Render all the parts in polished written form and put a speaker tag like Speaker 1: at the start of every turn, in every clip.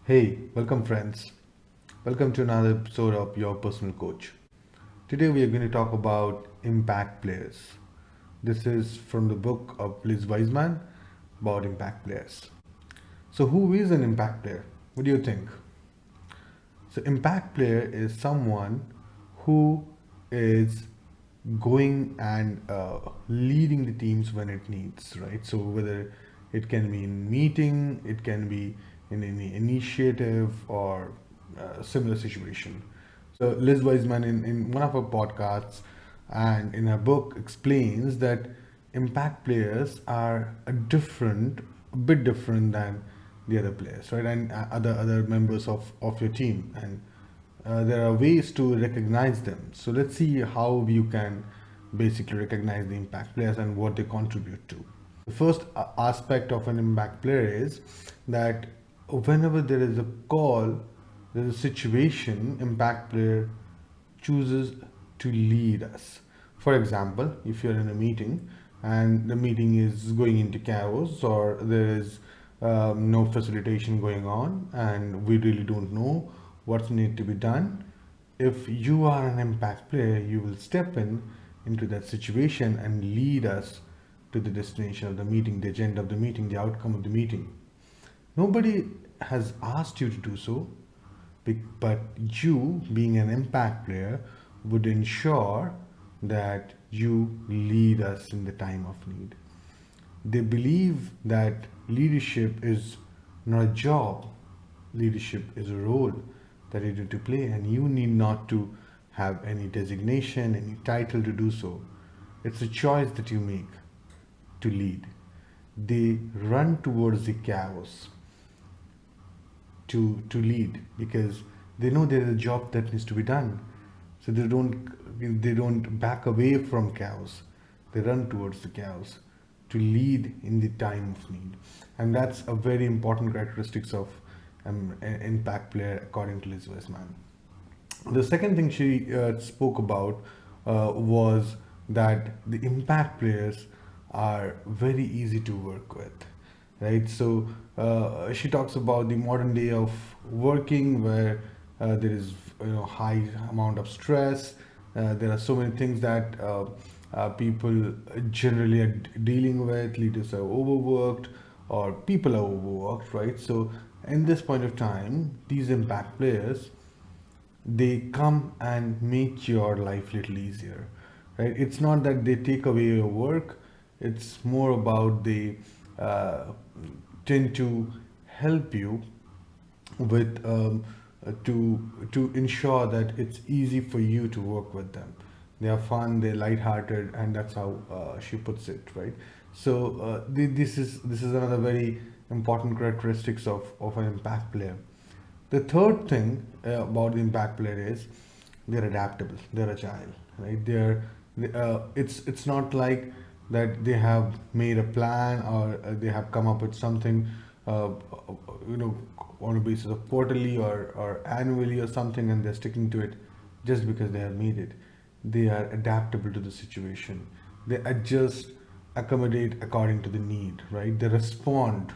Speaker 1: Hey, welcome friends. Welcome to another episode of Your Personal Coach. Today we are going to talk about impact players. This is from the book of Wiseman about impact players. So who is an impact player? What do you think? So impact player is someone who is going and leading the teams when it needs, right? So whether it can be in meeting, it can be in any initiative or similar situation. So Liz Wiseman in one of her podcasts and in her book explains that impact players are a bit different than the other players, right? And other members of your team. And there are ways to recognize them. So let's see how you can basically recognize the impact players and what they contribute to. The first aspect of an impact player is that whenever there is a call, there's a situation, impact player chooses to lead us. For example, if you're in a meeting and the meeting is going into chaos or there is no facilitation going on and we really don't know what's need to be done, if you are an impact player, you will step in into that situation and lead us to the destination of the meeting, the agenda of the meeting, the outcome of the meeting. Nobody has asked you to do so, but you, being an impact player, would ensure that you lead us in the time of need. They believe that leadership is not a job, leadership is a role that you need to play, and you need not to have any designation, any title to do so. It's a choice that you make to lead. They run towards the chaos to lead because they know there is a job that needs to be done. So they don't back away from chaos. They run towards the chaos to lead in the time of need, and that's a very important characteristics of an impact player according to Liz Wiseman. The second thing she spoke about was that the impact players are very easy to work with, right? So she talks about the modern day of working where there is high amount of stress. There are so many things that people generally are dealing with. Leaders are overworked or people are overworked, right? So in this point of time, these impact players, they come and make your life little easier, right? It's not that they take away your work, it's more about they uh, tend to help you with to ensure that it's easy for you to work with them. They are fun, they're lighthearted, and that's how she puts it, right? So this is another very important characteristics of an impact player. The third thing about the impact player is they're adaptable, they're agile, right? It's not like that they have made a plan or they have come up with something, uh, you know, on a basis of quarterly or annually or something, and they're sticking to it just because they have made it. They are adaptable to the situation. They adjust, accommodate according to the need, right? They respond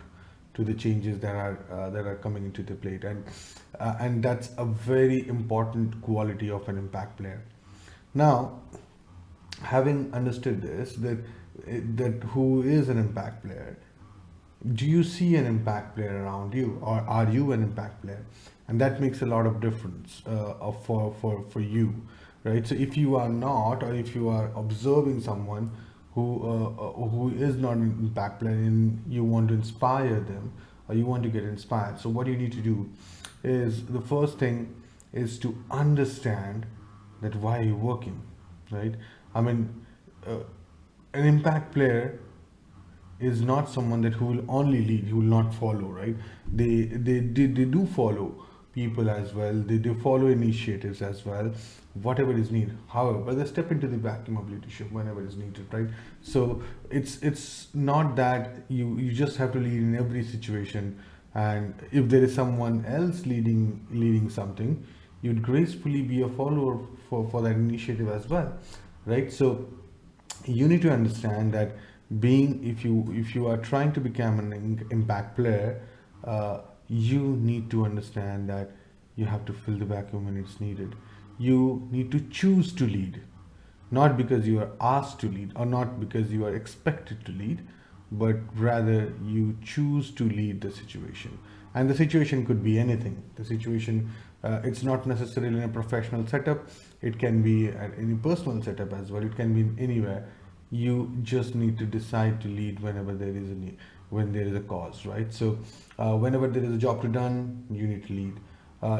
Speaker 1: to the changes that are coming into the plate, and that's a very important quality of an impact player. Now, having understood this, that who is an impact player, do you see an impact player around you, or are you an impact player? And that makes a lot of difference for you, right? So if you are not, or if you are observing someone who is not an impact player and you want to inspire them or you want to get inspired, so what you need to do is, the first thing is to understand that why are you working, right? I mean, uh, an impact player is not someone that who will only lead, who will not follow, right? They do follow people as well. They do follow initiatives as well, whatever is needed. However, they step into the vacuum of leadership whenever is needed, right? So it's not that you just have to lead in every situation, and if there is someone else leading something, you'd gracefully be a follower for that initiative as well, right? So you need to understand that, being if you are trying to become an impact player, uh, you need to understand that you have to fill the vacuum when it's needed. You need to choose to lead, not because you are asked to lead or not because you are expected to lead, but rather you choose to lead the situation. And the situation could be anything. The situation, it's not necessarily in a professional setup, it can be at any personal setup as well, it can be anywhere. You just need to decide to lead whenever there is a need, when there is a cause, right? So whenever there is a job to done, you need to lead.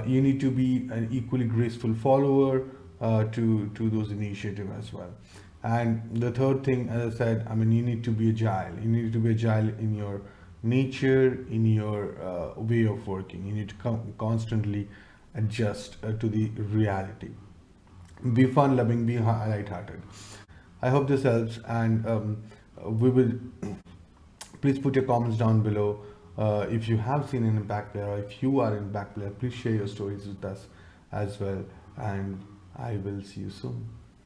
Speaker 1: You need to be an equally graceful follower to those initiatives as well. And the third thing, as I said, I mean, you need to be agile. You need to be agile in your nature, in your way of working. You need to constantly adjust to the reality. Be fun loving, be light-hearted. I hope this helps, and we will please put your comments down below. If you have seen an impact player, or if you are an impact player, please share your stories with us as well, and I will see you soon.